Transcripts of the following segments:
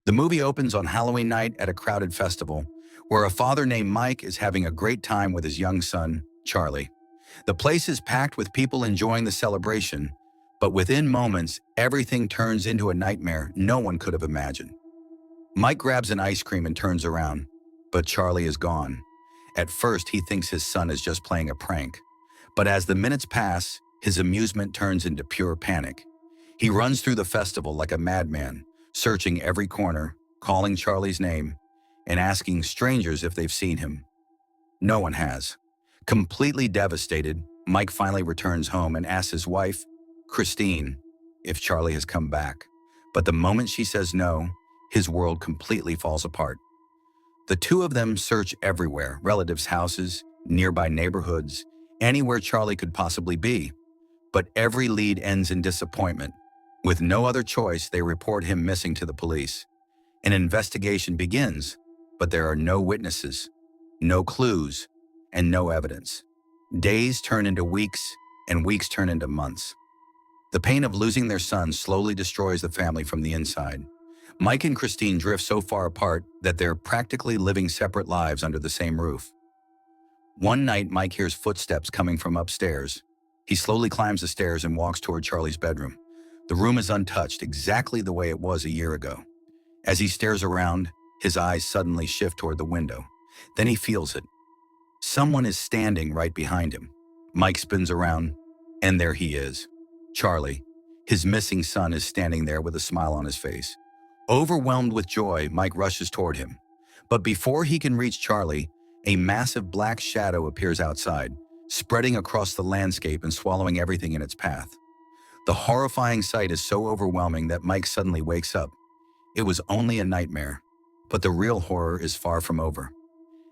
The movie opens on Halloween night at a crowded festival where a father named Mike is having a great time with his young son, Charlie. The place is packed with people enjoying the celebration, but within moments, everything turns into a nightmare no one could have imagined. Mike grabs an ice cream and turns around, but Charlie is gone. At first, he thinks his son is just playing a prank, but as the minutes pass, his amusement turns into pure panic. He runs through the festival like a madman, searching every corner, calling Charlie's name, and asking strangers if they've seen him. No one has. Completely devastated, Mike finally returns home and asks his wife, Christine, if Charlie has come back. But the moment she says no, his world completely falls apart. The two of them search everywhere, relatives' houses, nearby neighborhoods, anywhere Charlie could possibly be. But every lead ends in disappointment. With no other choice, they report him missing to the police. An investigation begins, but there are no witnesses, no clues, and no evidence. Days turn into weeks, and weeks turn into months. The pain of losing their son slowly destroys the family from the inside. Mike and Christine drift so far apart that they're practically living separate lives under the same roof. One night, Mike hears footsteps coming from upstairs. He slowly climbs the stairs and walks toward Charlie's bedroom. The room is untouched, exactly the way it was a year ago. As he stares around, his eyes suddenly shift toward the window. Then he feels it. Someone is standing right behind him. Mike spins around, and there he is. Charlie, his missing son, is standing there with a smile on his face. Overwhelmed with joy, Mike rushes toward him. But before he can reach Charlie, a massive black shadow appears outside, spreading across the landscape and swallowing everything in its path. The horrifying sight is so overwhelming that Mike suddenly wakes up. It was only a nightmare, but the real horror is far from over.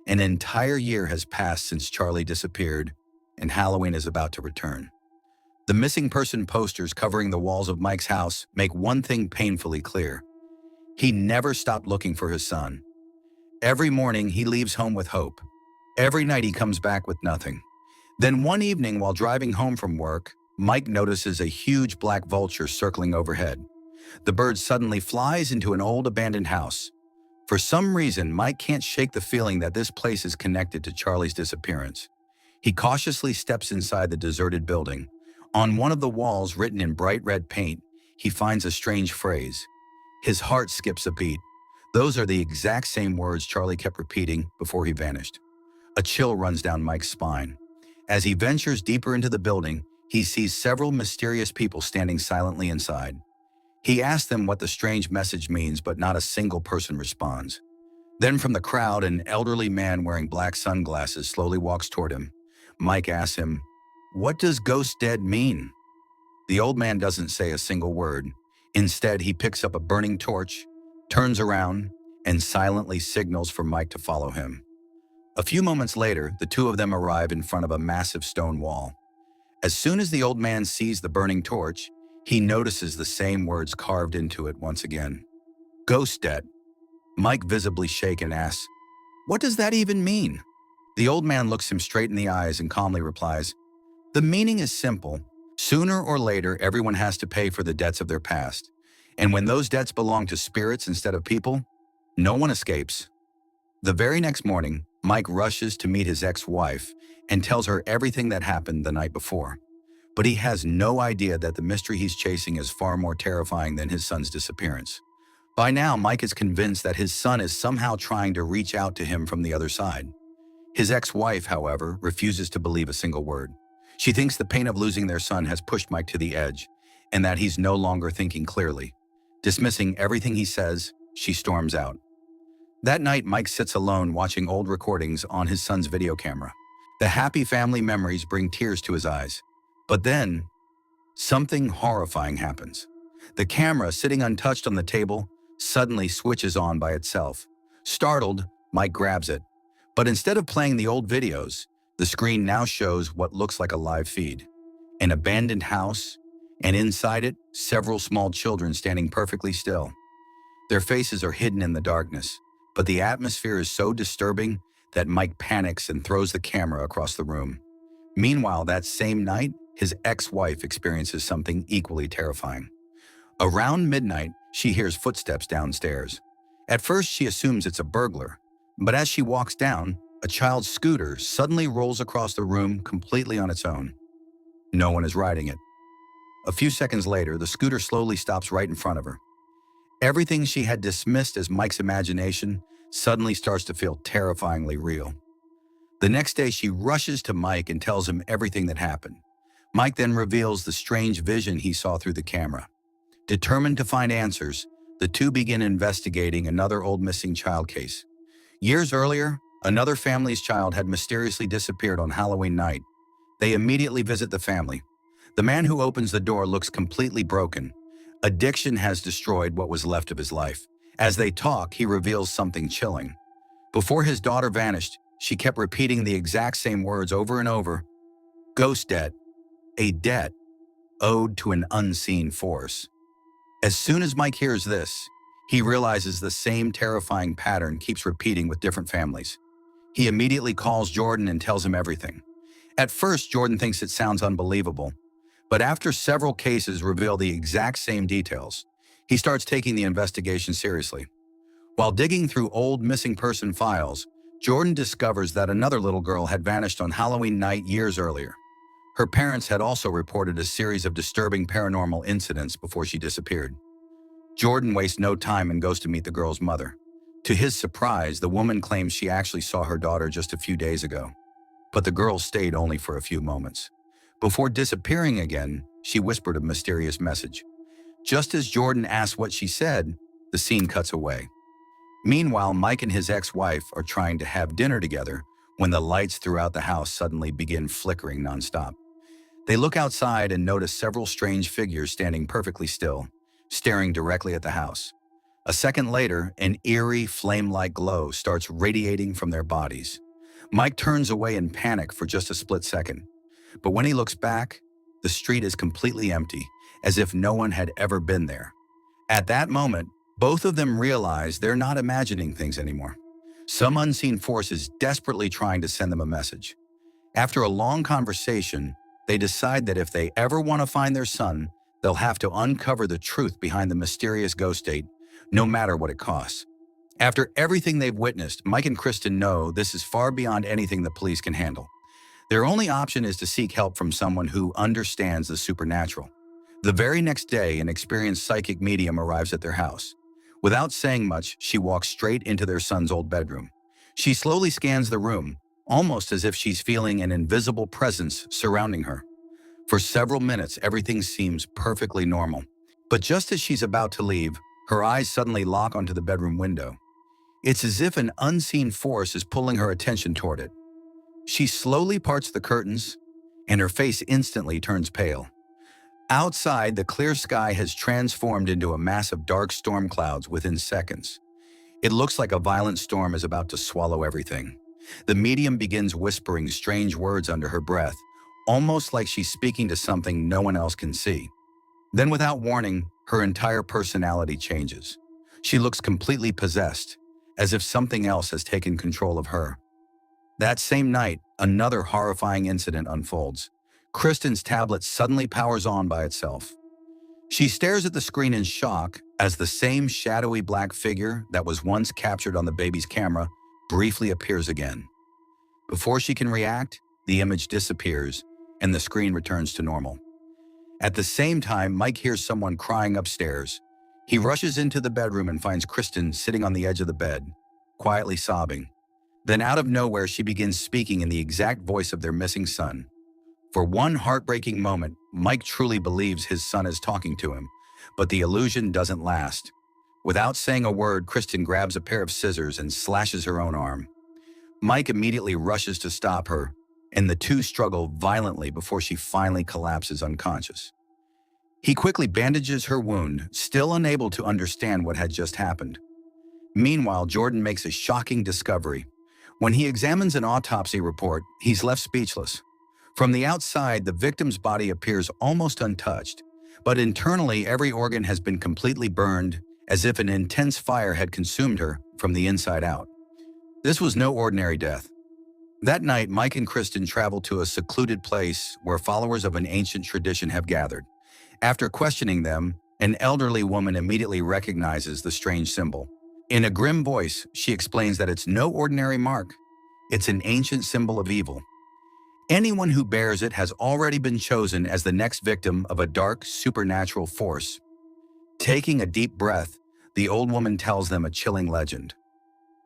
An entire year has passed since Charlie disappeared, and Halloween is about to return. The missing person posters covering the walls of Mike's house make one thing painfully clear. He never stopped looking for his son. Every morning, he leaves home with hope. Every night, he comes back with nothing. Then one evening, while driving home from work, Mike notices a huge black vulture circling overhead. The bird suddenly flies into an old abandoned house. For some reason, Mike can't shake the feeling that this place is connected to Charlie's disappearance. He cautiously steps inside the deserted building. On one of the walls, written in bright red paint, he finds a strange phrase. His heart skips a beat. Those are the exact same words Charlie kept repeating before he vanished. A chill runs down Mike's spine. As he ventures deeper into the building, he sees several mysterious people standing silently inside. He asks them what the strange message means, but not a single person responds. Then from the crowd, an elderly man wearing black sunglasses slowly walks toward him. Mike asks him, "What does ghost dead mean?" The old man doesn't say a single word. Instead, he picks up a burning torch, turns around, and silently signals for Mike to follow him. A few moments later, the two of them arrive in front of a massive stone wall. As soon as the old man sees the burning torch, he notices the same words carved into it once again. Ghost dead. Mike, visibly shaken, asks, "What does that even mean?" The old man looks him straight in the eyes and calmly replies, "The meaning is simple. Sooner or later, everyone has to pay for the debts of their past. And when those debts belong to spirits instead of people, no one escapes." The very next morning, Mike rushes to meet his ex-wife and tells her everything that happened the night before. But he has no idea that the mystery he's chasing is far more terrifying than his son's disappearance. By now, Mike is convinced that his son is somehow trying to reach out to him from the other side. His ex-wife, however, refuses to believe a single word. She thinks the pain of losing their son has pushed Mike to the edge, and that he's no longer thinking clearly. Dismissing everything he says, she storms out. That night, Mike sits alone watching old recordings on his son's video camera. The happy family memories bring tears to his eyes. But then, something horrifying happens. The camera, sitting untouched on the table, suddenly switches on by itself. Startled, Mike grabs it. But instead of playing the old videos, the screen now shows what looks like a live feed. An abandoned house, and inside it, several small children standing perfectly still. Their faces are hidden in the darkness, but the atmosphere is so disturbing that Mike panics and throws the camera across the room. Meanwhile, that same night, his ex-wife experiences something equally terrifying. Around midnight, she hears footsteps downstairs. At first, she assumes it's a burglar, but as she walks down, a child's scooter suddenly rolls across the room completely on its own. No one is riding it. A few seconds later, the scooter slowly stops right in front of her. Everything she had dismissed as Mike's imagination suddenly starts to feel terrifyingly real. The next day, she rushes to Mike and tells him everything that happened. Mike then reveals the strange vision he saw through the camera. Determined to find answers, the two begin investigating another old missing child case. Years earlier, another family's child had mysteriously disappeared on Halloween night. They immediately visit the family. The man who opens the door looks completely broken. Addiction has destroyed what was left of his life. As they talk, he reveals something chilling. Before his daughter vanished, she kept repeating the exact same words over and over. Ghost debt, a debt owed to an unseen force. As soon as Mike hears this, he realizes the same terrifying pattern keeps repeating with different families. He immediately calls Jordan and tells him everything. At first, Jordan thinks it sounds unbelievable, but after several cases reveal the exact same details, he starts taking the investigation seriously. While digging through old missing person files, Jordan discovers that another little girl had vanished on Halloween night years earlier. Her parents had also reported a series of disturbing paranormal incidents before she disappeared. Jordan wastes no time and goes to meet the girl's mother. To his surprise, the woman claims she actually saw her daughter just a few days ago, but the girl stayed only for a few moments. Before disappearing again, she whispered a mysterious message. Just as Jordan asks what she said, the scene cuts away. Meanwhile, Mike and his ex-wife are trying to have dinner together when the lights throughout the house suddenly begin flickering nonstop. They look outside and notice several strange figures standing perfectly still, staring directly at the house. A second later, an eerie, flame-like glow starts radiating from their bodies. Mike turns away in panic for just a split second. But when he looks back, the street is completely empty, as if no one had ever been there. At that moment, both of them realize they're not imagining things anymore. Some unseen force is desperately trying to send them a message. After a long conversation, they decide that if they ever want to find their son, they'll have to uncover the truth behind the mysterious ghost date, no matter what it costs. After everything they've witnessed, Mike and Kristen know this is far beyond anything the police can handle. Their only option is to seek help from someone who understands the supernatural. The very next day, an experienced psychic medium arrives at their house. Without saying much, she walks straight into their son's old bedroom. She slowly scans the room, almost as if she's feeling an invisible presence surrounding her. For several minutes, everything seems perfectly normal. But just as she's about to leave, her eyes suddenly lock onto the bedroom window. It's as if an unseen force is pulling her attention toward it. She slowly parts the curtains, and her face instantly turns pale. Outside, the clear sky has transformed into a mass of dark storm clouds within seconds. It looks like a violent storm is about to swallow everything. The medium begins whispering strange words under her breath, almost like she's speaking to something no one else can see. Then, without warning, her entire personality changes. She looks completely possessed, as if something else has taken control of her. That same night, another horrifying incident unfolds. Kristen's tablet suddenly powers on by itself. She stares at the screen in shock as the same shadowy black figure that was once captured on the baby's camera briefly appears again. Before she can react, the image disappears and the screen returns to normal. At the same time, Mike hears someone crying upstairs. He rushes into the bedroom and finds Kristen sitting on the edge of the bed, quietly sobbing. Then out of nowhere, she begins speaking in the exact voice of their missing son. For one heartbreaking moment, Mike truly believes his son is talking to him, but the illusion doesn't last. Without saying a word, Kristen grabs a pair of scissors and slashes her own arm. Mike immediately rushes to stop her, and the two struggle violently before she finally collapses unconscious. He quickly bandages her wound, still unable to understand what had just happened. Meanwhile, Jordan makes a shocking discovery. When he examines an autopsy report, he's left speechless. From the outside, the victim's body appears almost untouched, but internally every organ has been completely burned, as if an intense fire had consumed her from the inside out. This was no ordinary death. That night, Mike and Kristen travel to a secluded place where followers of an ancient tradition have gathered. After questioning them, an elderly woman immediately recognizes the strange symbol. In a grim voice, she explains that it's no ordinary mark. It's an ancient symbol of evil. Anyone who bears it has already been chosen as the next victim of a dark, supernatural force. Taking a deep breath, the old woman tells them a chilling legend.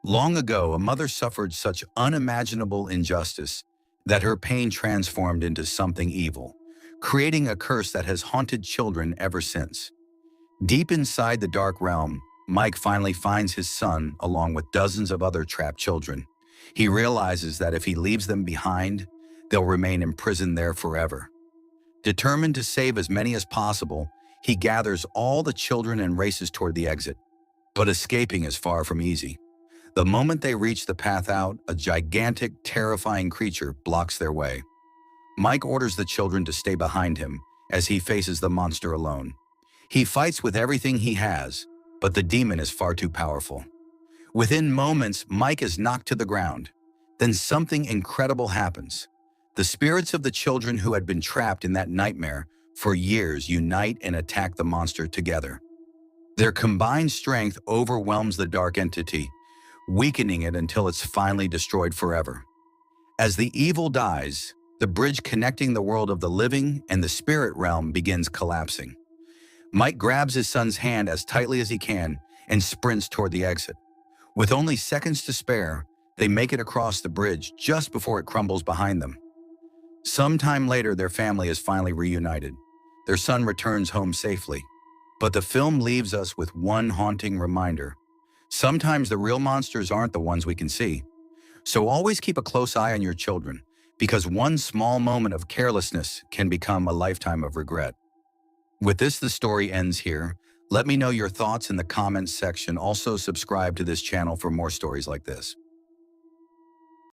Long ago, a mother suffered such unimaginable injustice that her pain transformed into something evil, creating a curse that has haunted children ever since. Deep inside the dark realm, Mike finally finds his son along with dozens of other trapped children. He realizes that if he leaves them behind, they'll remain imprisoned there forever. Determined to save as many as possible, he gathers all the children and races toward the exit. But escaping is far from easy. The moment they reach the path out, a gigantic, terrifying creature blocks their way. Mike orders the children to stay behind him as he faces the monster alone. He fights with everything he has, but the demon is far too powerful. Within moments, Mike is knocked to the ground. Then something incredible happens. The spirits of the children who had been trapped in that nightmare for years unite and attack the monster together. Their combined strength overwhelms the dark entity, weakening it until it's finally destroyed forever. As the evil dies, the bridge connecting the world of the living and the spirit realm begins collapsing. Mike grabs his son's hand as tightly as he can and sprints toward the exit. With only seconds to spare, they make it across the bridge just before it crumbles behind them. Sometime later, their family is finally reunited. Their son returns home safely. But the film leaves us with one haunting reminder. Sometimes the real monsters aren't the ones we can see. So always keep a close eye on your children, because one small moment of carelessness can become a lifetime of regret. With this, the story ends here. Let me know your thoughts in the comments section. Also, subscribe to this channel for more stories like this.